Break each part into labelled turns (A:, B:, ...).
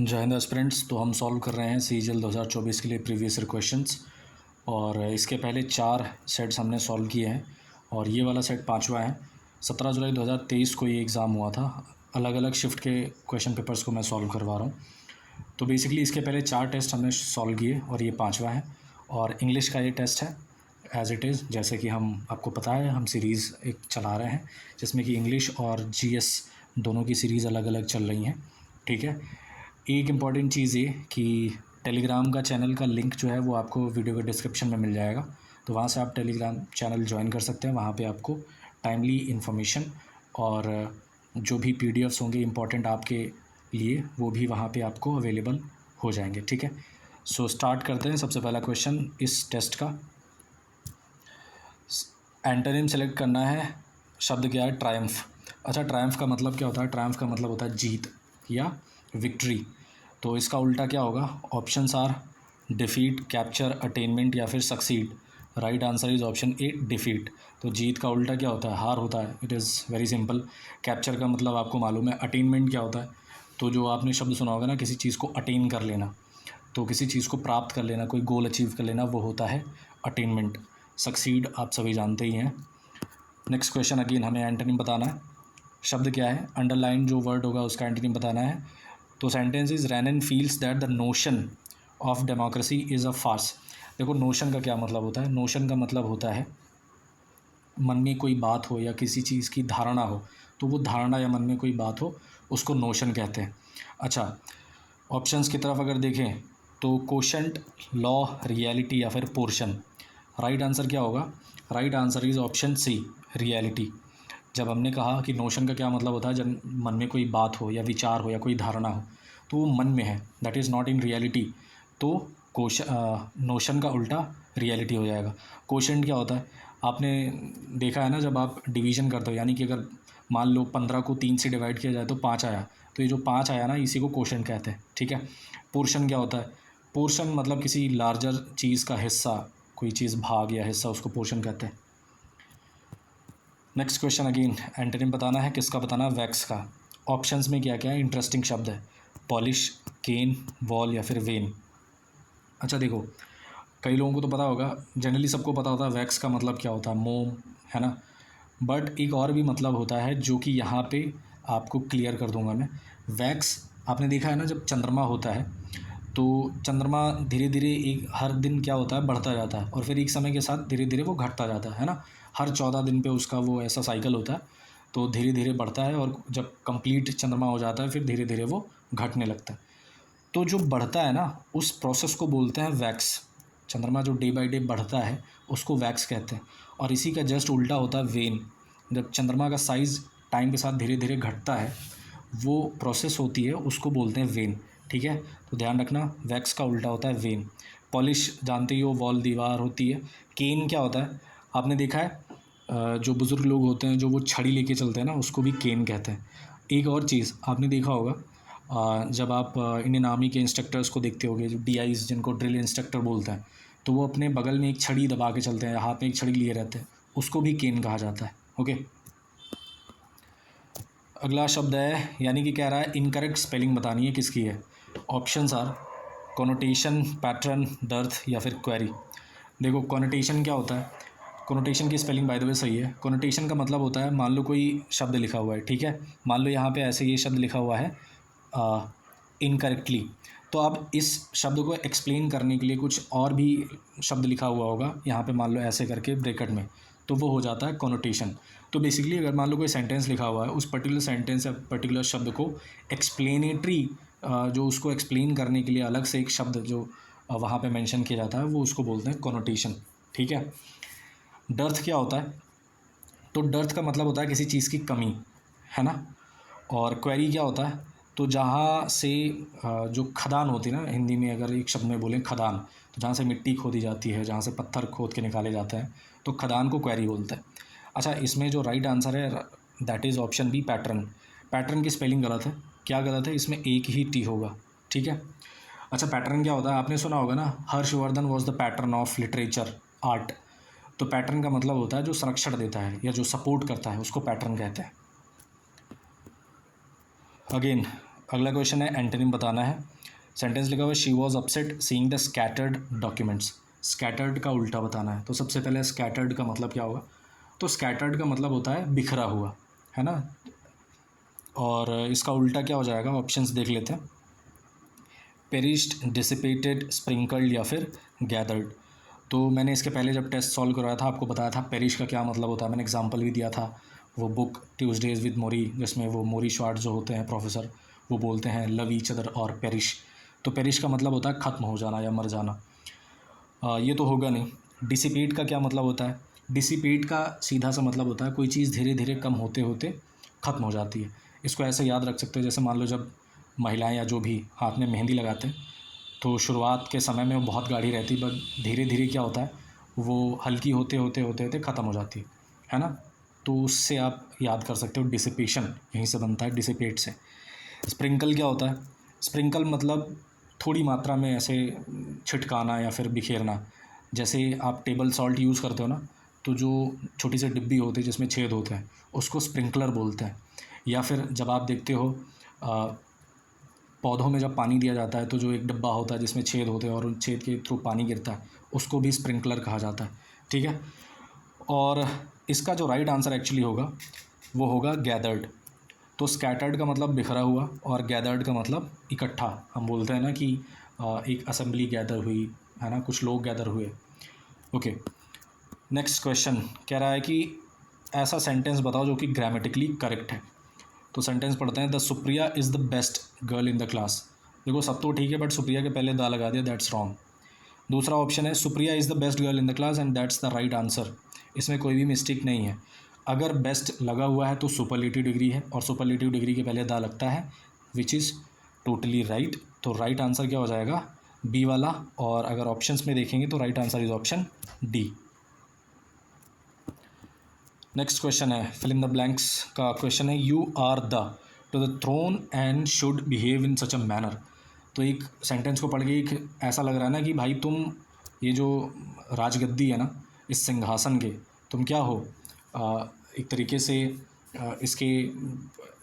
A: जय हिंद एस्पिरेंट्स। तो हम सॉल्व कर रहे हैं CGL 2024 के लिए प्रीवियस ईयर क्वेश्चंस। और इसके पहले 4 सेट्स हमने सॉल्व किए हैं और ये वाला सेट 5वां है। 17 जुलाई 2023 को ये एग्ज़ाम हुआ था। अलग अलग शिफ्ट के क्वेश्चन पेपर्स को मैं सॉल्व करवा रहा हूँ। तो बेसिकली इसके पहले 4 टेस्ट हमने सॉल्व किए और ये 5वां है। और इंग्लिश का ये टेस्ट है एज़ इट इज़, जैसे कि हम आपको पता है हम सीरीज़ एक चला रहे हैं जिसमें कि इंग्लिश और GS दोनों की सीरीज़ अलग अलग चल रही हैं। ठीक है। एक इम्पॉर्टेंट चीज़ ये कि टेलीग्राम का चैनल का लिंक जो है वो आपको वीडियो के डिस्क्रिप्शन में मिल जाएगा। तो वहाँ से आप टेलीग्राम चैनल ज्वाइन कर सकते हैं। वहाँ पे आपको टाइमली इन्फॉर्मेशन और जो भी PDFs होंगे इम्पॉर्टेंट आपके लिए वो भी वहाँ पे आपको अवेलेबल हो जाएंगे। ठीक है। सो स्टार्ट करते हैं। सबसे पहला क्वेश्चन इस टेस्ट का, एंटोनिम सेलेक्ट करना है। शब्द क्या है? ट्रायम्फ। अच्छा, ट्रायम्फ का मतलब क्या होता है? ट्रायम्फ का मतलब होता है जीत या विक्ट्री। तो इसका उल्टा क्या होगा? Options are defeat, capture, attainment या फिर succeed. Right answer is option A, defeat. तो जीत का उल्टा क्या होता है? हार होता है। It is very simple. Capture का मतलब आपको मालूम है। अटेनमेंट क्या होता है? तो जो आपने शब्द सुना होगा ना, किसी चीज़ को अटेन कर लेना, तो किसी चीज़ को प्राप्त कर लेना, कोई गोल अचीव कर लेना, वो होता है अटेनमेंट। सक्सीड आप सभी जानते ही हैं। नेक्स्ट क्वेश्चन, अगेन हमें एंटोनिम बताना है। शब्द क्या है? अंडरलाइन जो वर्ड होगा उसका एंटोनिम बताना है। तो sentence is Renan feels that the notion of democracy is a farce. देखो, नोशन का क्या मतलब होता है? नोशन का मतलब होता है मन में कोई बात हो या किसी चीज़ की धारणा हो, तो वो धारणा या मन में कोई बात हो उसको नोशन कहते हैं। अच्छा, ऑप्शंस की तरफ अगर देखें तो कोशंट, लॉ, रियलिटी या फिर पोर्शन। राइट आंसर क्या होगा? Right answer is option C, reality. जब हमने कहा कि नोशन का क्या मतलब होता है, जब मन में कोई बात हो या विचार हो या कोई धारणा हो तो वो मन में है, that is not in reality. तो नोशन का उल्टा रियलिटी हो जाएगा। कोशेंट क्या होता है? आपने देखा है ना, जब आप डिवीजन करते हो, यानी कि अगर मान लो 15 को 3 से डिवाइड किया जाए तो 5 आया, तो ये जो 5 आया ना, इसी को कोशेंट कहते हैं। ठीक है। पोर्शन क्या होता है? पोर्शन मतलब किसी लार्जर चीज़ का हिस्सा, कोई चीज़ भाग या हिस्सा, उसको पोर्शन कहते हैं। नेक्स्ट क्वेश्चन, अगेन एंटोनिम बताना है। किसका बताना है? वैक्स का। ऑप्शंस में क्या क्या है? इंटरेस्टिंग शब्द है। पॉलिश, केन, वॉल या फिर वेन। अच्छा देखो, कई लोगों को तो पता होगा, जनरली सबको पता होता है वैक्स का मतलब क्या होता है, मोम, है ना। बट एक और भी मतलब होता है जो कि यहाँ पे आपको क्लियर कर दूंगा मैं। वैक्स, आपने देखा है ना, जब चंद्रमा होता है तो चंद्रमा धीरे धीरे एक हर दिन क्या होता है, बढ़ता जाता है और फिर एक समय के साथ धीरे धीरे वो घटता जाता है ना। हर 14 दिन पे उसका वो ऐसा साइकिल होता है। तो धीरे धीरे बढ़ता है और जब कंप्लीट चंद्रमा हो जाता है फिर धीरे धीरे वो घटने लगता है। तो जो बढ़ता है ना, उस प्रोसेस को बोलते हैं वैक्स। चंद्रमा जो डे बाय डे बढ़ता है उसको वैक्स कहते हैं। और इसी का जस्ट उल्टा होता है वेन। जब चंद्रमा का साइज़ टाइम के साथ धीरे धीरे घटता है, वो प्रोसेस होती है, उसको बोलते हैं वेन। ठीक है। तो ध्यान रखना, वैक्स का उल्टा होता है वेन। पॉलिश जानते ही हो, वॉल दीवार होती है। केन क्या होता है? आपने देखा है जो बुज़ुर्ग लोग होते हैं जो वो छड़ी लेके चलते हैं ना, उसको भी केन कहते हैं। एक और चीज़ आपने देखा होगा, जब आप इंडियन आर्मी के इंस्ट्रक्टर्स को देखते होगे, जो DIs जिनको ड्रिल इंस्ट्रक्टर बोलते हैं, तो वो अपने बगल में एक छड़ी दबा के चलते हैं, हाथ में एक छड़ी लिए रहते हैं, उसको भी केन कहा जाता है। ओके। अगला शब्द है, यानी कि कह रहा है इनकरेक्ट स्पेलिंग बतानी है किसकी है। ऑप्शंस आर कोनोटेशन, पैटर्न, दर्थ या फिर क्वेरी। देखो, कोनोटेशन क्या होता है? कोनोटेशन की स्पेलिंग बाय द वे सही है। कोनोटेशन का मतलब होता है, मान लो कोई शब्द लिखा हुआ है, ठीक है, मान लो यहाँ पे ऐसे ये शब्द लिखा हुआ है इनकरेक्टली, तो अब इस शब्द को एक्सप्लेन करने के लिए कुछ और भी शब्द लिखा हुआ होगा यहाँ पे, मान लो ऐसे करके ब्रैकेट में, तो वो हो जाता है कोनोटेशन। तो बेसिकली अगर मान लो कोई सेंटेंस लिखा हुआ है, उस पर्टिकुलर सेंटेंस या पर्टिकुलर शब्द को एक्सप्लेनेटरी, जो उसको एक्सप्लेन करने के लिए अलग से एक शब्द जो वहाँ पे मेंशन किया जाता है, वो उसको बोलते हैं कोनोटेशन। ठीक है। डर्थ क्या होता है? तो डर्थ का मतलब होता है किसी चीज़ की कमी, है ना। और क्वेरी क्या होता है? तो जहाँ से जो खदान होती है ना, हिंदी में अगर एक शब्द में बोलें खदान, तो जहाँ से मिट्टी खोदी जाती है, जहाँ से पत्थर खोद के निकाले जाते हैं, तो खदान को क्वेरी बोलते हैं। अच्छा, इसमें जो राइट आंसर है that is option B, pattern. Pattern की स्पेलिंग गलत है। क्या गलत है? इसमें एक ही टी होगा। ठीक है। अच्छा, पैटर्न क्या होता है? आपने सुना होगा ना, Harshvardhan was the pattern of literature, art. तो पैटर्न का मतलब होता है जो संरक्षण देता है या जो सपोर्ट करता है, उसको पैटर्न कहते हैं। अगेन अगला क्वेश्चन है एंटोनिम बताना है। सेंटेंस लिखा हुआ है she was upset seeing the scattered documents. Scattered का उल्टा बताना है। तो सबसे पहले स्कैटर्ड का मतलब क्या होगा? तो स्कैटर्ड का मतलब होता है बिखरा हुआ, है ना। और इसका उल्टा क्या हो जाएगा? ऑप्शंस देख लेते हैं। पेरिश्ड, डिसिपेटेड, स्प्रिंकल्ड या फिर गैदर्ड। तो मैंने इसके पहले जब टेस्ट सॉल्व करवाया था आपको बताया था पेरिश का क्या मतलब होता है, मैंने एग्जांपल भी दिया था। वो बुक ट्यूसडेज विद मोरी, जिसमें वो मोरी श्वार्ट्ज जो होते हैं प्रोफेसर, वो बोलते हैं लव ईच अदर और पेरिश। तो पेरिश का मतलब होता है ख़त्म हो जाना या मर जाना। ये तो होगा नहीं। डिसिपेट का क्या मतलब होता है? डिसिपेट का सीधा सा मतलब होता है कोई चीज़ धीरे धीरे कम होते होते ख़त्म हो जाती है। इसको ऐसे याद रख सकते हो जैसे मान लो जब महिलाएं या जो भी हाथ में मेहंदी लगाते हैं तो शुरुआत के समय में वो बहुत गाढ़ी रहती, बट धीरे धीरे क्या होता है वो हल्की होते होते होते होते ख़त्म हो जाती है ना। तो उससे आप याद कर सकते हो डिसिपेशन यहीं से बनता है, डिसिपेट से। स्प्रिंकल क्या होता है? स्प्रिंकल मतलब थोड़ी मात्रा में ऐसे छिटकाना या फिर बिखेरना। जैसे आप टेबल सॉल्ट यूज़ करते हो ना, तो जो छोटी सी डिब्बी होती है जिसमें छेद होते हैं उसको स्प्रिंकलर बोलते हैं। या फिर जब आप देखते हो पौधों में जब पानी दिया जाता है तो जो एक डब्बा होता है जिसमें छेद होते हैं और उन छेद के थ्रू पानी गिरता है उसको भी स्प्रिंकलर कहा जाता है, ठीक है। और इसका जो राइट आंसर एक्चुअली होगा वो होगा गैदर्ड। तो स्कैटर्ड का मतलब बिखरा हुआ और गैदर्ड का मतलब इकट्ठा। हम बोलते हैं ना कि एक असेंबली गैदर हुई, है ना, कुछ लोग गैदर हुए। ओके, नेक्स्ट क्वेश्चन कह रहा है कि ऐसा सेंटेंस बताओ जो कि ग्रामेटिकली करेक्ट है। तो सेंटेंस पढ़ते हैं, the Supriya is the best girl in the class. देखो सब तो ठीक है बट सुप्रिया के पहले दा लगा दिया, दैट्स रॉन्ग। दूसरा ऑप्शन है Supriya is the best girl in the class and that's the right answer. इसमें कोई भी मिस्टेक नहीं है। अगर बेस्ट लगा हुआ है तो सुपरलेटिव डिग्री है और सुपरलेटिव डिग्री के पहले दा लगता है, विच इज़ टोटली राइट। तो राइट आंसर क्या हो जाएगा? बी वाला। और अगर ऑप्शंस में देखेंगे तो right answer is option D. Next question है फिल इन द ब्लैंक्स का क्वेश्चन है, you are the to the throne and should behave in such a manner. तो एक सेंटेंस को पढ़ के एक ऐसा लग रहा है ना कि भाई तुम ये जो राजगद्दी है ना, इस सिंहासन के तुम क्या हो, एक तरीके से इसके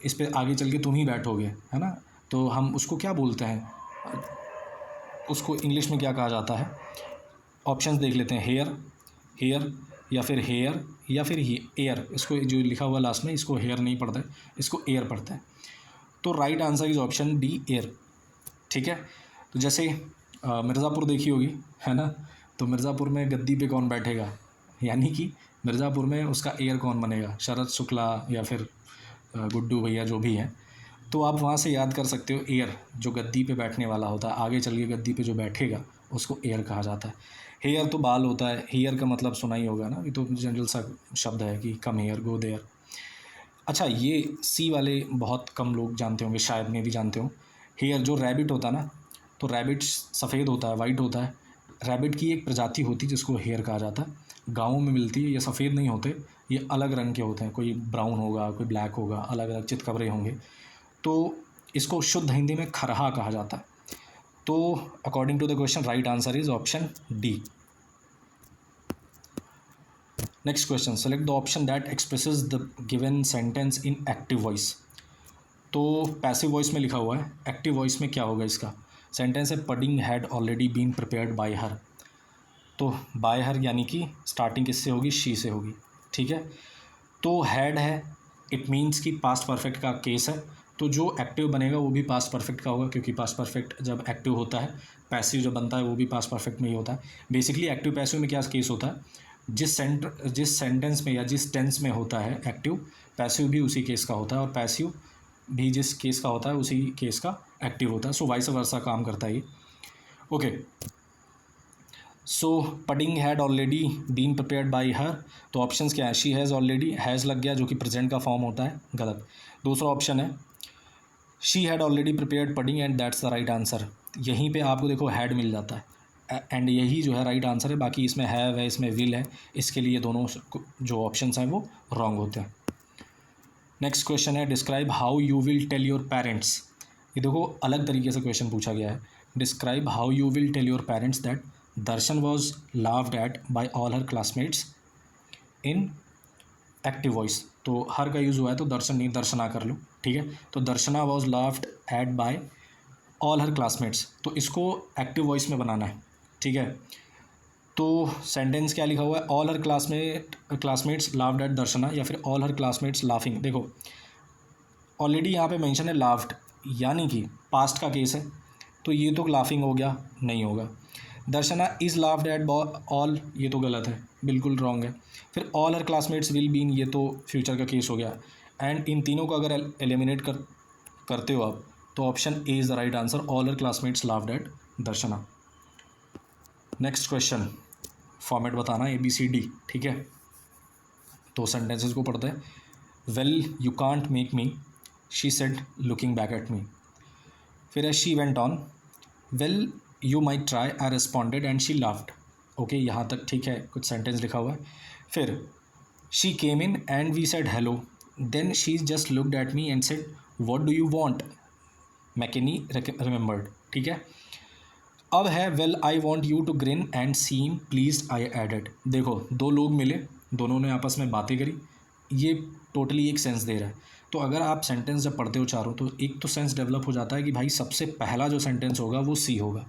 A: इस पे आगे चल के तुम ही बैठोगे, है ना। तो हम उसको क्या बोलते हैं, उसको इंग्लिश में क्या कहा जाता है? ऑप्शंस देख लेते हैं। हेयर, हेयर या फिर हेयर या फिर एयर। इसको जो लिखा हुआ लास्ट में इसको हेयर नहीं पढ़ता है, इसको एयर पढ़ता है। तो right answer is option D, air, ठीक है। तो जैसे मिर्ज़ापुर देखी होगी, है ना। तो मिर्ज़ापुर में गद्दी पे कौन बैठेगा, यानी कि मिर्ज़ापुर में उसका एयर कौन बनेगा? शरद शुक्ला या फिर गुड्डू भैया जो भी हैं। तो आप वहाँ से याद कर सकते हो, एयर जो गद्दी पे बैठने वाला होता है, आगे चल के गद्दी पे जो बैठेगा उसको एयर कहा जाता है। हेयर तो बाल होता है, हेयर का मतलब सुना ही होगा ना, ये तो जनरल सा शब्द है कि कम हेयर गो देयर। अच्छा, ये सी वाले बहुत कम लोग जानते होंगे, शायद में भी जानते हो। हेयर जो रैबिट होता है ना, तो रैबिट सफ़ेद होता है, वाइट होता है। रैबिट की एक प्रजाति होती है जिसको हेयर कहा जाता है, गाँवों में मिलती है। ये सफ़ेद नहीं होते, ये अलग रंग के होते हैं, कोई ब्राउन होगा, कोई ब्लैक होगा, अलग अलग चितकबरे होंगे। तो इसको शुद्ध हिंदी में खरहा कहा जाता है। तो according to the question right answer is option D. Next question, select the option that expresses the given sentence in active voice. तो पैसिव वॉइस में लिखा हुआ है, एक्टिव वॉइस में क्या होगा इसका? सेंटेंस है pudding had already been prepared by her. तो बाय हर यानी कि स्टार्टिंग किससे होगी? शी से होगी, ठीक है। तो हैड है, इट मीन्स कि पास्ट परफेक्ट का केस है। तो जो एक्टिव बनेगा वो भी पास्ट परफेक्ट का होगा, क्योंकि पास्ट परफेक्ट जब एक्टिव होता है, पैसिव जो बनता है वो भी पास्ट परफेक्ट में ही होता है। बेसिकली एक्टिव पैसिव में क्या केस होता है, जिस सेंटेंस में या जिस टेंस में होता है एक्टिव, पैसिव भी उसी केस का होता है, और पैसिव भी जिस केस का होता है उसी केस का एक्टिव होता है। सो वाइस वर्सा काम करता है ये। Okay, so pudding had already been prepared by her. तो ऑप्शंस क्या है? शी हैज़ ऑलरेडी, हैज़ लग गया जो कि प्रेजेंट का फॉर्म होता है, गलत। दूसरा ऑप्शन है she had already prepared pudding and that's the right answer. यहीं पे आपको देखो हैड मिल जाता है एंड यही जो है राइट आंसर है। बाकी इसमें हैव है, इसमें विल है, इसके लिए दोनों जो ऑप्शंस हैं वो रॉन्ग होते हैं। नेक्स्ट क्वेश्चन है, describe how you will tell your parents. ये देखो अलग तरीके से क्वेश्चन पूछा गया है। Describe how you will tell your parents that Darshan was loved at by all her classmates in active voice. तो हर का यूज़ हुआ है तो दर्शन नहीं, दर्शना कर लो, ठीक है। तो Darshana was laughed at by all her classmates, तो इसको एक्टिव वॉइस में बनाना है, ठीक है। तो सेंटेंस क्या लिखा हुआ है, all her classmates laughed at Darshana, या फिर ऑल हर क्लासमेट्स लाफिंग। देखो ऑलरेडी यहाँ पे मेंशन है लाफ्ड, यानी कि पास्ट का केस है, तो ये तो लाफिंग हो गया, नहीं होगा। Darshana is laughed at all, ये तो गलत है, बिल्कुल रॉन्ग है। फिर all her classmates will been, ये तो फ्यूचर का केस हो गया। एंड इन तीनों को अगर एलिमिनेट करते हो आप, तो option A is the right answer, all her classmates laughed at Darshana. Next question, format बताना ABCD, ठीक है। तो सेंटेंसेस को पढ़ते हैं। Well you can't make me, she said looking back at me. फिर है she went on, well you might try, I responded and she laughed. Okay, यहाँ तक ठीक है, कुछ सेंटेंस लिखा हुआ है। फिर she came in and we said hello, then she just looked at me and said what do you want, McKenney remembered, ठीक है। अब है well I want you to grin and seem please, I added. देखो दो लोग मिले, दोनों ने आपस में बातें करी, ये टोटली एक सेंस दे रहा है। तो अगर आप सेंटेंस जब पढ़ते हो चारों, तो एक तो सेंस डेवलप हो जाता है कि भाई सबसे पहला जो सेंटेंस होगा वो सी होगा,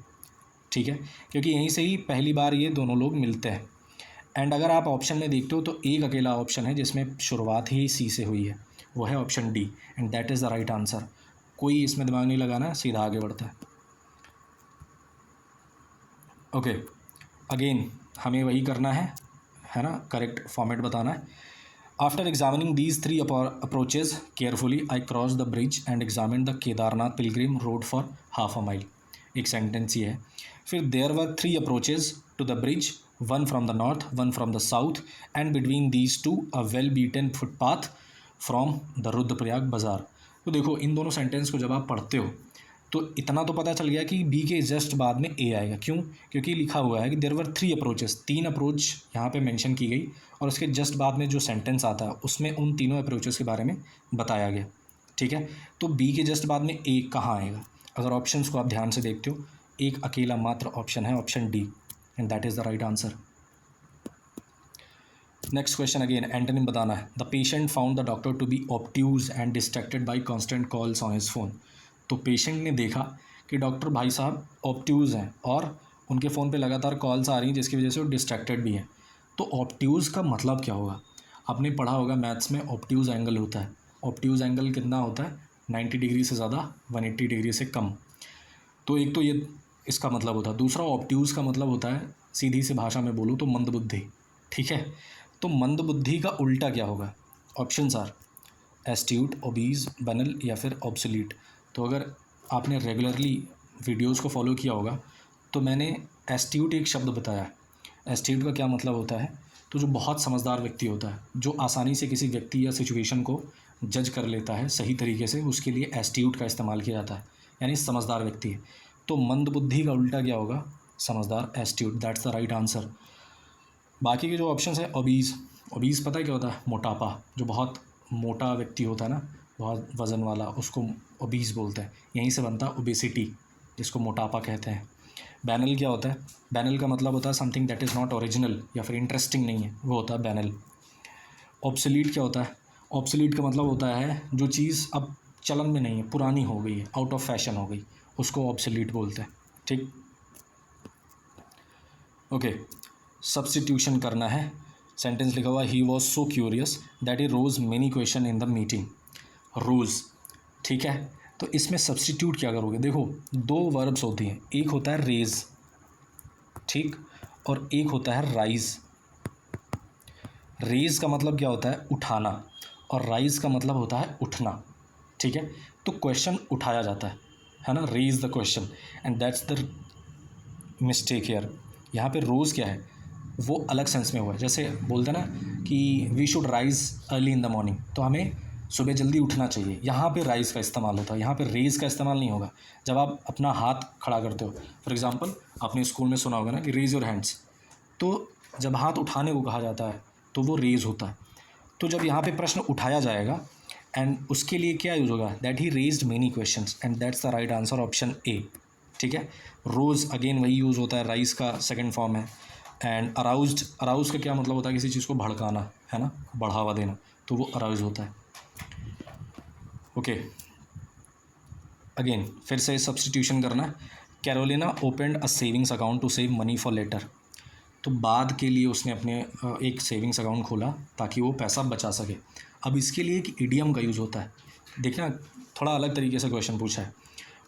A: ठीक है, क्योंकि यहीं से ही पहली बार ये दोनों लोग मिलते हैं। एंड अगर आप ऑप्शन में देखते हो तो एक अकेला ऑप्शन है जिसमें शुरुआत ही सी से हुई है, वो है option D, and that is the right answer. कोई इसमें दिमाग नहीं लगाना, सीधा आगे बढ़ता है। ओके, अगेन हमें वही करना है ना, करेक्ट फॉर्मेट बताना है। After examining these 3 approaches carefully I cross the bridge and examine the Kedarnath pilgrim road for half a mile, एक सेंटेंस ये है। फिर there were 3 approaches to the bridge, one from the north, one from the south, and between these 2 a well beaten footpath from the Rudraprayag bazaar. तो देखो इन दोनों sentence को जब आप पढ़ते हो तो इतना तो पता चल गया कि बी के जस्ट बाद में ए आएगा। क्यों? क्योंकि लिखा हुआ है कि देयर वर 3 अप्रोचेस, 3 अप्रोच यहाँ पे मेंशन की गई, और उसके जस्ट बाद में जो सेंटेंस आता है उसमें उन तीनों अप्रोचेस के बारे में बताया गया, ठीक है। तो बी के जस्ट बाद में ए कहाँ आएगा? अगर ऑप्शंस को आप ध्यान से देखते हो, एक अकेला मात्र ऑप्शन है, option D, and that is the right answer. Next question again antonym बताना है। The patient found the doctor to be obtuse and distracted by constant calls on his phone. तो पेशेंट ने देखा कि डॉक्टर भाई साहब ऑब्ट्यूज़ हैं और उनके फ़ोन पे लगातार कॉल्स आ रही हैं जिसकी वजह से वो डिस्ट्रैक्टेड भी हैं। तो ऑब्ट्यूज़ का मतलब क्या होगा? आपने पढ़ा होगा मैथ्स में, ऑब्ट्यूज़ एंगल होता है। ऑब्ट्यूज़ एंगल कितना होता है? 90 डिग्री से ज़्यादा, 180 डिग्री से कम। तो एक तो ये इसका मतलब होता है। दूसरा ऑब्ट्यूज़ का मतलब होता है, सीधी सी भाषा में बोलूँ तो मंदबुद्धि, ठीक है। तो मंदबुद्धि का उल्टा क्या होगा? ऑप्शंस आर एस्ट्यूट, ओबीज, बनल या फिर ऑब्सोलीट। तो अगर आपने रेगुलरली वीडियोस को फॉलो किया होगा तो मैंने एस्ट्यूट एक शब्द बताया है। एस्ट्यूट का क्या मतलब होता है? तो जो बहुत समझदार व्यक्ति होता है, जो आसानी से किसी व्यक्ति या सिचुएशन को जज कर लेता है सही तरीके से, उसके लिए एस्ट्यूट का इस्तेमाल किया जाता है, यानी समझदार व्यक्ति है। तो मंदबुद्धि का उल्टा क्या होगा? समझदार, astute, that's the right answer. बाकी के जो ऑप्शन है, ओबीज, ओबीज पता है क्या होता है? मोटापा। जो बहुत मोटा व्यक्ति होता है ना, बहुत वज़न वाला, उसको ओबीज बोलते हैं। यहीं से बनता है ओबेसिटी, जिसको मोटापा कहते हैं। बैनल क्या होता है? बैनल का मतलब होता है something that is not original या फिर इंटरेस्टिंग नहीं है, वो होता है बैनल। ऑब्सोलीट क्या होता है? ऑब्सोलीट का मतलब होता है जो चीज़ अब चलन में नहीं है, पुरानी हो गई है, आउट ऑफ फैशन हो गई, उसको ऑब्सोलीट बोलते हैं, ठीक। ओके, सब्स्टिट्यूशन करना है। सेंटेंस लिखा हुआ है, he was so curious that he rose many question in the meeting. Rose, ठीक है। तो इसमें सब्स्टिट्यूट क्या करोगे? देखो दो वर्ब्स होती हैं, एक होता है रेज, ठीक, और एक होता है राइज। रेज का मतलब क्या होता है? उठाना, और राइज का मतलब होता है उठना, ठीक है। तो क्वेश्चन उठाया जाता है ना, raise the question, and that's the mistake here. यहाँ पे रोज़ क्या है? वो अलग सेंस में हुआ है। जैसे बोलते हैं ना कि we should rise early in the morning, तो हमें सुबह जल्दी उठना चाहिए। यहाँ पे राइज का इस्तेमाल होता है, यहाँ पे रेज का इस्तेमाल नहीं होगा। जब आप अपना हाथ खड़ा करते हो, फॉर एग्जांपल आपने स्कूल में सुना होगा ना कि रेज योर हैंड्स, तो जब हाथ उठाने को कहा जाता है तो वो रेज होता है। तो जब यहाँ पे प्रश्न उठाया जाएगा एंड उसके लिए क्या यूज होगा? That he raised many questions, and that's the right answer, option A, ठीक है। रोज़ अगेन वही यूज़ होता है, राइज का सेकंड फॉर्म है। एंड अराउज्ड, अराउज का क्या मतलब होता है? किसी चीज़ को भड़काना, है ना, बढ़ावा देना। तो वो अराउज होता है। ओके, अगेन फिर से सब्सटीट्यूशन करना है। Carolina opened a savings account to save money for later. तो बाद के लिए उसने अपने एक सेविंग्स अकाउंट खोला ताकि वो पैसा बचा सके। अब इसके लिए एक इडियम का यूज़ होता है। देखना, थोड़ा अलग तरीके से क्वेश्चन पूछा है।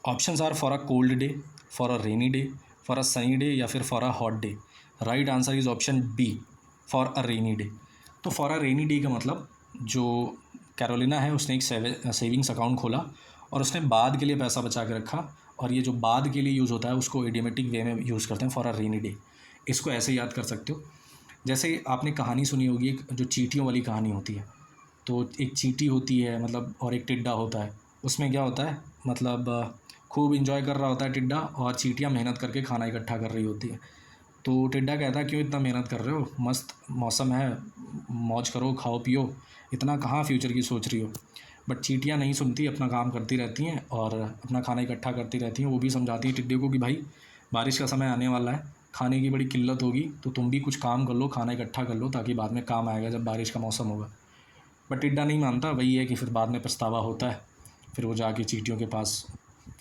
A: Options are for a cold day, for a rainy day, for a sunny day या फिर for a hot day. Right answer is option B, for a rainy day. तो फॉर अ रेनी डे का मतलब जो Carolina है उसने एक savings account खोला और उसने बाद के लिए पैसा बचा के रखा, और ये जो बाद के लिए यूज़ होता है उसको इडियोमेटिक वे में यूज़ करते हैं, फॉर अ रेनी डे। इसको ऐसे याद कर सकते हो, जैसे आपने कहानी सुनी होगी एक जो चींटियों वाली कहानी होती है। तो एक चींटी होती है मतलब, और एक टिड्डा होता है। उसमें क्या होता है, मतलब खूब इंजॉय कर रहा होता है टिड्डा, और चींटियाँ मेहनत करके खाना इकट्ठा कर रही होती है। तो टिड्डा कहता है क्यों इतना मेहनत कर रहे हो, मस्त मौसम है, मौज करो, खाओ पियो, इतना कहाँ फ्यूचर की सोच रही हो। बट चींटियाँ नहीं सुनती, अपना काम करती रहती हैं और अपना खाना इकट्ठा करती रहती हैं। वो भी समझाती है टिड्डे को कि भाई बारिश का समय आने वाला है, खाने की बड़ी किल्लत होगी, तो तुम भी कुछ काम कर लो, खाना इकट्ठा कर लो, ताकि बाद में काम आएगा जब बारिश का मौसम होगा। बट टिड्डा नहीं मानता। वही है कि फिर बाद में पछतावा होता है, फिर वो जाके चींटियों के पास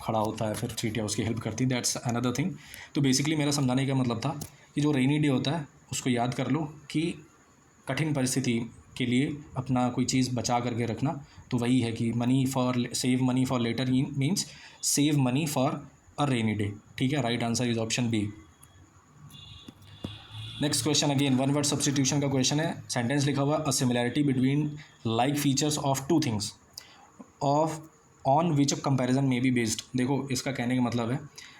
A: खड़ा होता है, फिर चींटियाँ उसकी हेल्प करती, दैट्स अनदर थिंग। तो बेसिकली मेरा समझाने का मतलब था कि जो रेनी डे होता है उसको याद कर लो कि कठिन परिस्थिति के लिए अपना कोई चीज़ बचा करके रखना। तो वही है कि money for save money for later means save money for a rainy day. ठीक है, right answer is option B. Next question again one word substitution का क्वेश्चन है। सेंटेंस लिखा हुआ a similarity between like features of two things of on which comparison में be based. देखो, इसका कहने का मतलब है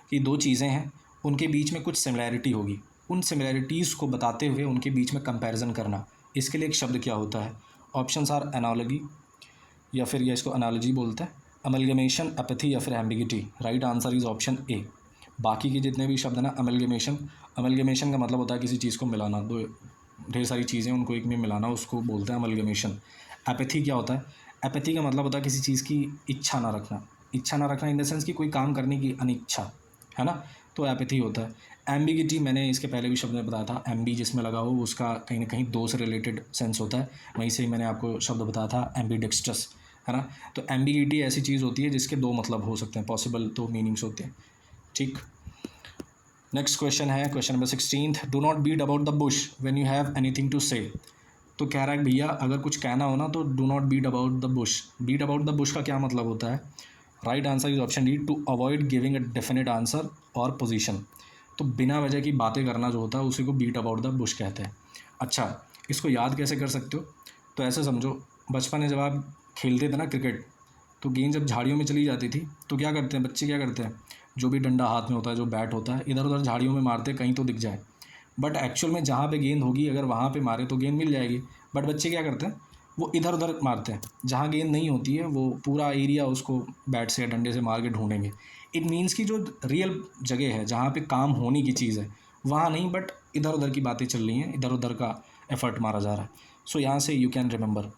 A: कि दो चीज़ें हैं, उनके बीच में कुछ सिमिलैरिटी होगी, उन सिमिलैरिटीज़ को बताते हुए उनके बीच में कंपैरिजन करना। इसके लिए एक शब्द क्या होता है? ऑप्शंस आर एनालॉजी, या फिर या इसको एनालॉजी बोलते हैं, अमलगमेशन, एपैथी या फिर ambiguity. Right answer is option ए। बाकी के जितने भी शब्द हैं ना, अमलगमेशन का मतलब होता है किसी चीज़ को मिलाना, दो ढेर सारी चीज़ें उनको एक में मिलाना, उसको बोलते हैं अमलगमेशन। एपैथी क्या होता है? एपैथी का मतलब होता है किसी चीज़ की इच्छा ना रखना, इच्छा ना रखना इन द सेंस कि कोई काम करने की अनिच्छा, है ना, तो एपैथी होता है। एम्बिगिटी मैंने इसके पहले भी शब्द में बताया था, एम्बी जिसमें लगा हो उसका कहीं ना कहीं दो से रिलेटेड सेंस होता है, वहीं से ही मैंने आपको शब्द बताया था एम्बीडेक्स्ट्रस, है ना। तो एम्बिगिटी ऐसी चीज़ होती है जिसके दो मतलब हो सकते हैं, पॉसिबल दो मीनिंग्स होते हैं। ठीक, नेक्स्ट क्वेश्चन है question number 16। Do not beat about the bush when you have anything to say. तो कह रहा है भैया अगर कुछ कहना हो ना तो do not beat about the bush. Beat about the bush का क्या मतलब होता है? Right answer is option D, to avoid giving a definite answer और पोजीशन। तो बिना वजह की बातें करना जो होता है उसी को बीट अबाउट द बुश कहते हैं। अच्छा, इसको याद कैसे कर सकते हो? तो ऐसे समझो, बचपन में जब आप खेलते थे ना क्रिकेट, तो गेंद जब झाड़ियों में चली जाती थी तो क्या करते हैं बच्चे, क्या करते हैं, जो भी डंडा हाथ में होता है, जो बैट होता है, इधर उधर झाड़ियों में मारते कहीं तो दिख जाए। बट एक्चुअल में जहाँ पे गेंद होगी अगर वहाँ पे मारे तो गेंद मिल जाएगी। बट बच्चे क्या करते हैं, वो इधर उधर मारते हैं, जहाँ गेंद नहीं होती है वो पूरा एरिया उसको बैट से या डंडे से मार के ढूंढेंगे। इट मीन्स कि जो रियल जगह है जहाँ पे काम होने की चीज़ है वहाँ नहीं, बट इधर उधर की बातें चल रही हैं, इधर उधर का एफर्ट मारा जा रहा है। सो यहाँ से you can remember.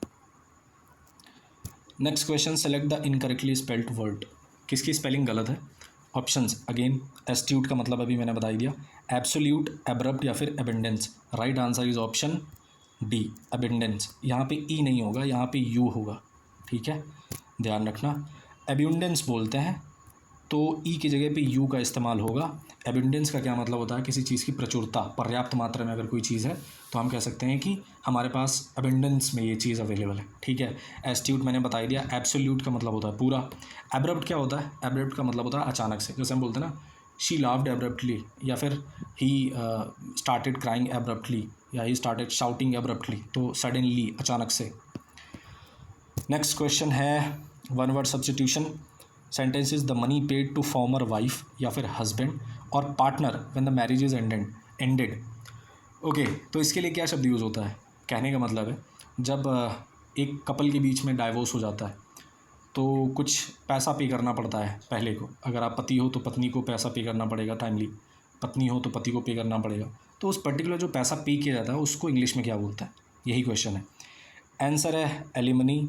A: Next question, select the incorrectly spelled word. किसकी स्पेलिंग गलत है? ऑप्शंस अगेन, एस्ट्यूट का मतलब अभी मैंने बता ही दिया, एब्सोल्यूट, एब्रप्ट या फिर abundance. Right answer is option D, abundance. यहाँ पे ई नहीं होगा, यहाँ पे यू होगा, ठीक है, ध्यान रखना। एब्यूंडेंस बोलते हैं तो ई की जगह पे यू का इस्तेमाल होगा। एबेंडेंस का क्या मतलब होता है? किसी चीज़ की प्रचुरता, पर्याप्त मात्रा में अगर कोई चीज़ है तो हम कह सकते हैं कि हमारे पास एबेंडेंस में ये चीज़ अवेलेबल है, ठीक है। एस्ट्यूट मैंने बता ही दिया। एब्सोल्यूट का मतलब होता है पूरा। एब्रप्ट क्या होता है? एब्रप्ट का मतलब होता है अचानक से, जैसे हम बोलते हैं ना, शी लाव्ड एब्रप्टली, या फिर ही स्टार्टेड क्राइंग एब्रप्टली, या ही स्टार्टेड शाउटिंग एब्रप्टली, तो सडनली, अचानक से। नेक्स्ट क्वेश्चन है one word substitution. Sentences the money paid to former wife या फिर हस्बैंड और partner when the marriage is ended. Okay, तो इसके लिए क्या शब्द यूज़ होता है? कहने का मतलब है जब एक कपल के बीच में डाइवोर्स हो जाता है तो कुछ पैसा पे करना पड़ता है पहले को। अगर आप पति हो तो पत्नी को पैसा पे करना पड़ेगा टाइमली, पत्नी हो तो पति को पे करना पड़ेगा। तो उस पर्टिकुलर जो पैसा पे किया जाता है उसको इंग्लिश में क्या बोलते हैं? यही क्वेश्चन है। आंसर है एलिमनी,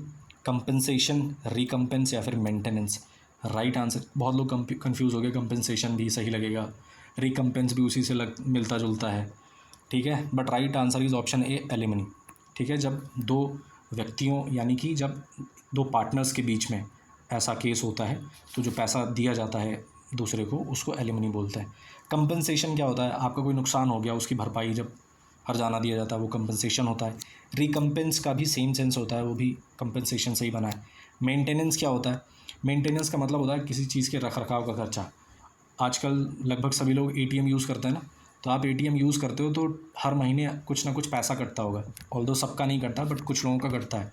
A: कंपनसेशन, रिकम्पेंस या फिर मेंटेनेंस। राइट आंसर, बहुत लोग कंफ्यूज हो गए, कंपनसेशन भी सही लगेगा, रिकम्पेंस भी उसी से मिलता जुलता है, ठीक है, but right answer is option A, alimony. ठीक है, जब दो व्यक्तियों यानी कि जब दो पार्टनर्स के बीच में ऐसा केस होता है तो जो पैसा दिया जाता है दूसरे को उसको एलिमनी बोलते हैं। कंपनसेशन क्या होता है, आपका कोई नुकसान हो गया उसकी भरपाई जब हर्जाना दिया जाता है वो कंपनसेशन होता है। रिकम्पेंस का भी सेम सेंस होता है, वो भी कंपनसेशन से ही बना है। मेंटेनेंस क्या होता है, मेंटेनेंस का मतलब होता है किसी चीज़ के रख रखाव का खर्चा। आजकल लगभग सभी लोग एटीएम यूज़ करते हैं ना, तो आप एटीएम यूज़ करते हो तो हर महीने कुछ ना कुछ पैसा कटता होगा, ऑल्दो सबका नहीं कटता बट कुछ लोगों का कटता है।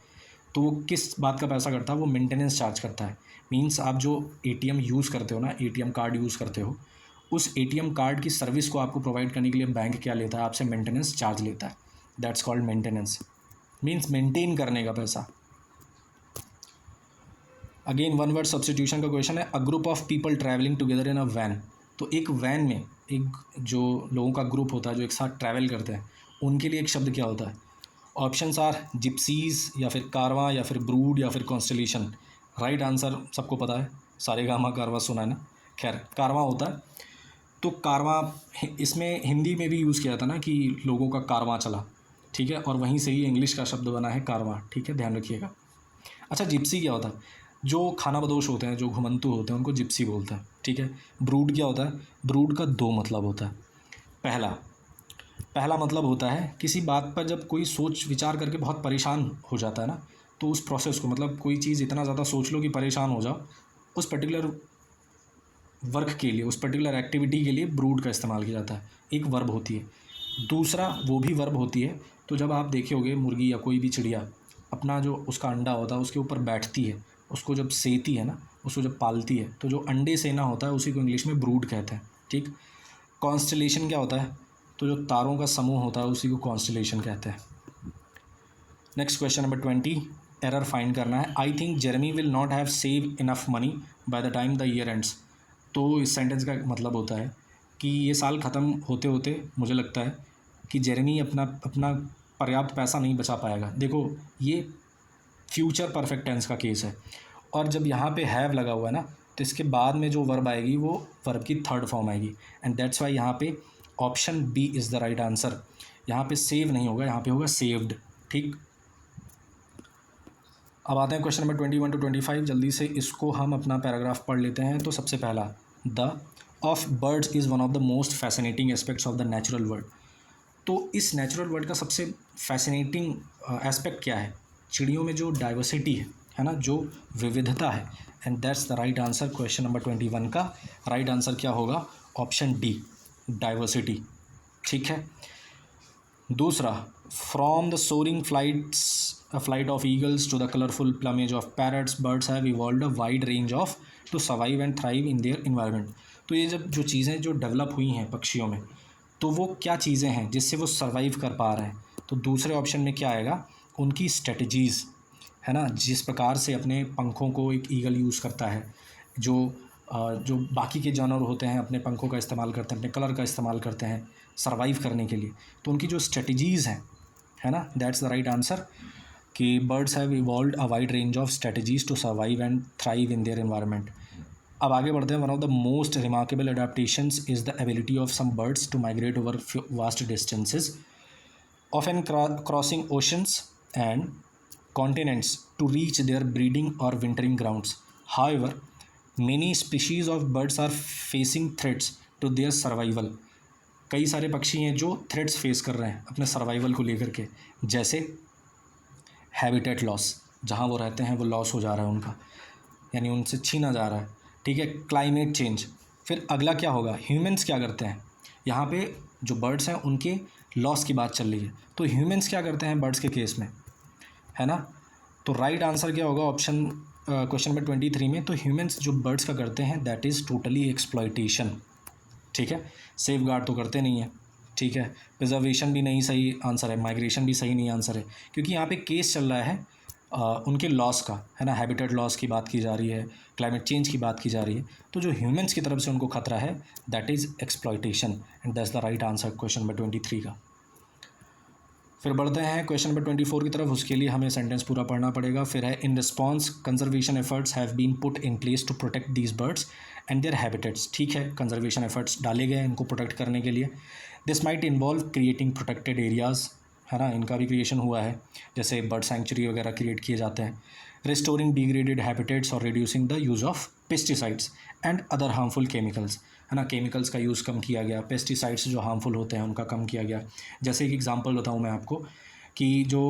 A: तो वो किस बात का पैसा कटता है, वो मेंटेनेंस चार्ज करता है। मीन्स आप जो एटीएम यूज़ करते हो ना, एटीएम कार्ड यूज़ करते हो, उस एटीएम कार्ड की सर्विस को आपको प्रोवाइड करने के लिए बैंक क्या लेता है, आपसे मेंटेनेंस चार्ज लेता है। That's called maintenance, means maintain करने का पैसा। अगेन वन वर्ड सब्सटीट्यूशन का क्वेश्चन है, a group of people travelling together in a van. तो एक वैन में एक जो लोगों का ग्रुप होता है जो एक साथ ट्रैवल करते हैं, उनके लिए एक शब्द क्या होता है। ऑप्शंस आर जिप्सीज या फिर कारवां या फिर ब्रूड या फिर कॉन्स्टलेशन। राइट आंसर सबको पता है, सारेगामा कारवां सुना है ना, खैर कारवां होता है। तो कारवां इसमें हिंदी में भी यूज़ किया था ना कि लोगों का कारवां चला, ठीक है, और वहीं से ही इंग्लिश का शब्द बना है कारवां, ठीक है, ध्यान रखिएगा। अच्छा जिप्सी क्या होता है, जो खाना बदोश होते हैं, जो घुमंतु होते हैं, उनको जिप्सी बोलते हैं, ठीक है। ब्रूड क्या होता है, ब्रूड का दो मतलब होता है। पहला मतलब होता है किसी बात पर जब कोई सोच विचार करके बहुत परेशान हो जाता है ना, तो उस प्रोसेस को, मतलब कोई चीज़ इतना ज़्यादा सोच लो कि परेशान हो जाओ, उस पर्टिकुलर वर्क के लिए, उस पर्टिकुलर एक्टिविटी के लिए ब्रूड का इस्तेमाल किया जाता है, एक वर्ब होती है। दूसरा वो भी वर्ब होती है, तो जब आप देखोगे मुर्गी या कोई भी चिड़िया अपना जो उसका अंडा होता है उसके ऊपर बैठती है, उसको जब सेती है ना, उसको जब पालती है, तो जो अंडे सेना होता है उसी को इंग्लिश में ब्रूड कहते हैं, ठीक। कॉन्स्टलेशन क्या होता है, तो जो तारों का समूह होता है उसी को कॉन्स्टलेशन कहते हैं। Next question number 20, error find करना है। I think Jeremy will not have save enough money by the time the year ends. तो इस सेंटेंस का मतलब होता है कि ये साल ख़त्म होते होते मुझे लगता है कि जेरेमी अपना अपना पर्याप्त पैसा नहीं बचा पाएगा। देखो ये फ्यूचर परफेक्ट टेंस का केस है, और जब यहाँ पे हैव लगा हुआ है ना, तो इसके बाद में जो वर्ब आएगी वो वर्ब की थर्ड फॉर्म आएगी, एंड दैट्स वाई यहाँ पे option B is the right answer. यहाँ पे सेव नहीं होगा, यहाँ पे होगा सेव्ड, ठीक। अब आते हैं क्वेश्चन नंबर 21 to 25, जल्दी से इसको हम अपना पैराग्राफ पढ़ लेते हैं। तो सबसे पहला, the of birds is one of the most fascinating aspects of the natural world. तो इस नेचुरल वर्ल्ड का सबसे फैसिनेटिंग एस्पेक्ट क्या है, चिड़ियों में जो डाइवर्सिटी है ना, जो विविधता है, and that's the right answer. Question number 21 का राइट आंसर क्या होगा, ऑप्शन डी, डाइवर्सिटी, ठीक है। दूसरा, from the soaring flight of eagles to the colourful plumage of parrots, birds have evolved a wide range of to survive and thrive in their environment. तो ये जब जो चीज़ें जो डेवलप हुई हैं पक्षियों में, तो वो क्या चीज़ें हैं जिससे वो सर्वाइव कर पा रहे हैं, तो दूसरे ऑप्शन में क्या आएगा, उनकी स्ट्रेटजीज़, है ना, जिस प्रकार से अपने पंखों को एक ईगल यूज़ करता है, जो बाकी के जानवर होते हैं अपने पंखों का इस्तेमाल करते हैं, अपने कलर का इस्तेमाल करते हैं सर्वाइव करने के लिए, तो उनकी जो स्ट्रेटजीज़ हैं, है ना, दैट्स द राइट आंसर कि birds have evolved a wide range of strategies to survive and thrive in their environment. अब आगे बढ़ते हैं। One of the most remarkable adaptations is the ability of some birds to migrate over vast distances, often crossing oceans and continents to reach their breeding or wintering grounds. However, many species of birds are facing threats to their survival. कई सारे पक्षी हैं जो threats face कर रहे हैं अपने survival को लेकर के, जैसे हैबिटेट लॉस, जहाँ वो रहते हैं वो लॉस हो जा रहा है उनका, यानी उनसे छीना जा रहा है, ठीक है। क्लाइमेट चेंज, फिर अगला क्या होगा, ह्यूमंस क्या करते हैं, यहाँ पे जो बर्ड्स हैं उनके लॉस की बात चल रही है, तो ह्यूमंस क्या करते हैं बर्ड्स के केस में, है ना। तो राइट आंसर क्या होगा ऑप्शन क्वेश्चन नंबर 23 में, तो ह्यूमंस जो बर्ड्स का करते हैं दैट इज़ टोटली एक्सप्लॉयटेशन, ठीक है। सेफ गार्ड तो करते नहीं है, ठीक है। प्रिजर्वेशन भी नहीं सही आंसर है, माइग्रेशन भी सही नहीं आंसर है, क्योंकि यहाँ पे केस चल रहा है उनके लॉस का, है ना, हैबिटेट लॉस की बात की जा रही है, क्लाइमेट चेंज की बात की जा रही है, तो जो ह्यूमंस की तरफ से उनको खतरा है that is exploitation, and that's the right answer question number 23 का। फिर बढ़ते हैं क्वेश्चन नंबर 24 की तरफ, उसके लिए हमें सेंटेंस पूरा पढ़ना पड़ेगा। फिर है, in response conservation efforts have been put in place to protect these birds and their habitats, ठीक है, कंजर्वेशन एफर्ट्स डाले गए इनको प्रोटेक्ट करने के लिए। This might involve creating protected areas है ना, इनका भी क्रिएशन हुआ है, जैसे बर्ड सेंचुरी वगैरह क्रिएट किए जाते हैं। रिस्टोरिंग डिग्रेडेड हैबिटेट्स और reducing the use of pesticides and other harmful chemicals, है ना, केमिकल्स का यूज़ कम किया गया, पेस्टिसाइड्स जो हार्मफुल होते हैं उनका कम किया गया। जैसे एक एग्जांपल बताऊं मैं आपको कि जो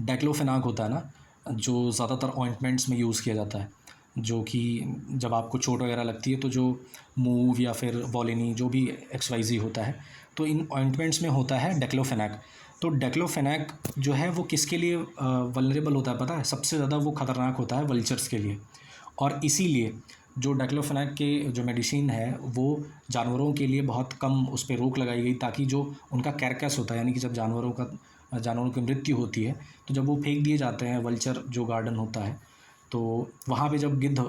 A: डाइक्लोफेनाक होता है ना, जो ज़्यादातर ऑइंटमेंट्स में यूज़ किया जाता है, जो कि जब आपको चोट वगैरह लगती है तो जो मूव या फिर वॉलिनी जो भी XYZ होता है, तो इन ऑइंटमेंट्स में होता है डाइक्लोफेनाक। तो डाइक्लोफेनाक जो है वो किसके लिए वल्नरेबल होता है पता है? सबसे ज़्यादा वो ख़तरनाक होता है वल्चर्स के लिए। और इसीलिए जो डाइक्लोफेनाक के जो मेडिसिन है वो जानवरों के लिए बहुत कम उस पर रोक लगाई गई, ताकि जो उनका कैरकस होता है, यानी कि जब जानवरों की मृत्यु होती है तो जब वो फेंक दिए जाते हैं, वल्चर जो गार्डन होता है, तो वहाँ पे जब गिद्ध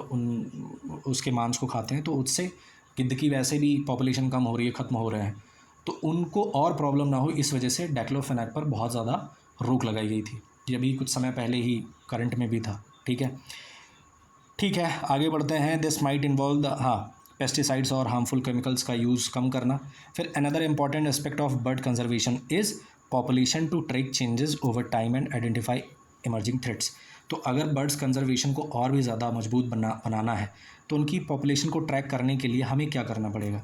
A: उसके मांस को खाते हैं तो उससे गिद्ध की वैसे भी पॉपुलेशन कम हो रही है, ख़त्म हो रहे हैं, तो उनको और प्रॉब्लम ना हो, इस वजह से डाइक्लोफेनाक पर बहुत ज़्यादा रोक लगाई गई थी। ये अभी कुछ समय पहले ही करंट में भी था। ठीक है, आगे बढ़ते हैं। This might involve the pesticides और हार्मफुल केमिकल्स का यूज़ कम करना। फिर another important aspect of bird conservation is population to track changes over time and identify emerging threats. तो अगर बर्ड्स कंजर्वेशन को और भी ज़्यादा मजबूत बनाना है तो उनकी पॉपुलेशन को ट्रैक करने के लिए हमें क्या करना पड़ेगा?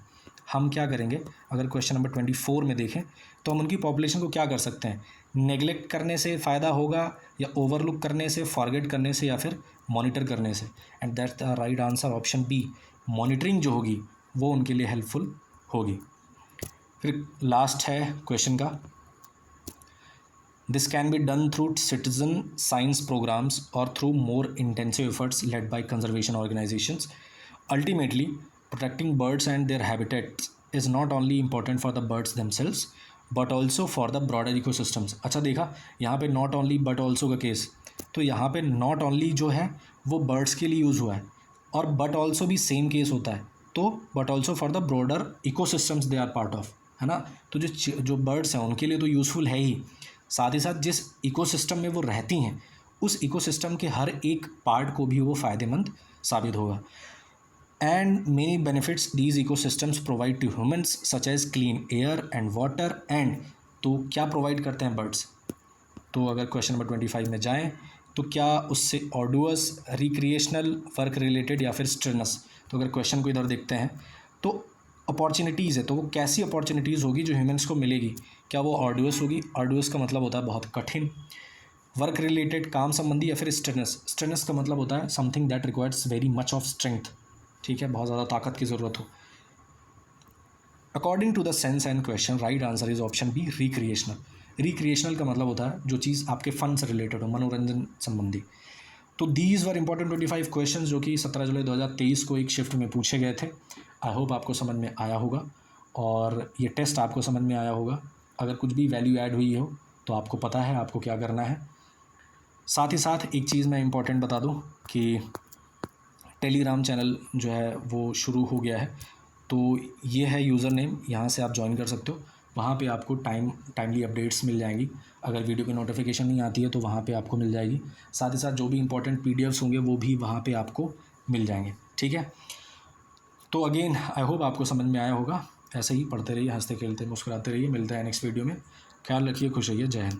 A: हम क्या करेंगे? अगर क्वेश्चन नंबर 24 में देखें तो हम उनकी पॉपुलेशन को क्या कर सकते हैं? नेग्लेक्ट करने से फ़ायदा होगा, या ओवरलुक करने से, फॉरगेट करने से, या फिर मॉनिटर करने से? And that's the right answer, option B, monitoring जो होगी वो उनके लिए हेल्पफुल होगी। फिर लास्ट है क्वेश्चन का, this can be done through citizen science programs और through more intensive efforts led by conservation organisations. Ultimately protecting birds and their habitats is not only important for the birds themselves but also for the broader ecosystems। अच्छा देखा यहाँ पे not only but also का case, तो यहाँ पे not only जो है वो birds के लिए यूज़ हुआ है, और but also भी सेम केस होता है, तो but also for the broader ecosystems they are part of, है ना। तो जो birds हैं उनके लिए तो यूज़फुल है ही, साथ ही साथ जिस इकोसिस्टम में वो रहती हैं उस इकोसिस्टम के हर एक पार्ट को भी वो फ़ायदेमंद साबित होगा। And many benefits these ecosystems provide to humans such as clean air and water and, तो क्या प्रोवाइड करते हैं बर्ड्स? तो अगर क्वेश्चन नंबर 25 में जाएं तो क्या उससे ऑर्डुअस, रिक्रिएशनल, वर्क रिलेटेड या फिर स्ट्रेनस? तो अगर क्वेश्चन को इधर देखते हैं तो अपॉर्चुनिटीज़ है, तो वो कैसी अपॉर्चुनिटीज़ होगी जो ह्यूमन्स को मिलेगी? क्या वो ऑर्डुअस होगी? ऑर्डुअस का मतलब होता है बहुत कठिन। वर्क रिलेटेड, काम संबंधी, या फिर स्ट्रेनस? स्ट्रेनस का मतलब होता है something that requires very much of strength, ठीक है, बहुत ज़्यादा ताकत की ज़रूरत हो। According to the sense and question, right answer is option B, recreational. Recreational का मतलब होता है जो चीज़ आपके फ़न से रिलेटेड हो, मनोरंजन संबंधी। तो दीज वर इंपॉर्टेंट 25 क्वेश्चन जो कि 17 जुलाई 2023 को एक शिफ्ट में पूछे गए थे। आई होप आपको समझ में आया होगा और ये टेस्ट आपको समझ में आया होगा। अगर कुछ भी वैल्यू ऐड हुई हो तो आपको पता है आपको क्या करना है। साथ ही साथ एक चीज़ मैं इम्पॉर्टेंट बता दूँ कि टेलीग्राम चैनल जो है वो शुरू हो गया है, तो ये है यूज़र नेम, यहाँ से आप ज्वाइन कर सकते हो। वहाँ पे आपको टाइमली अपडेट्स मिल जाएंगी। अगर वीडियो की नोटिफिकेशन नहीं आती है तो वहाँ पे आपको मिल जाएगी। साथ ही साथ जो भी इंपॉर्टेंट PDFs होंगे वो भी वहाँ पे आपको मिल जाएंगे, ठीक है। तो अगेन आई होप आपको समझ में आया होगा। ऐसे ही पढ़ते रहिए, हंसते खेलते मुस्कुराते रहिए। मिलते हैं नेक्स्ट वीडियो में। ख्याल रखिए, खुश रहिए, जय हिंद।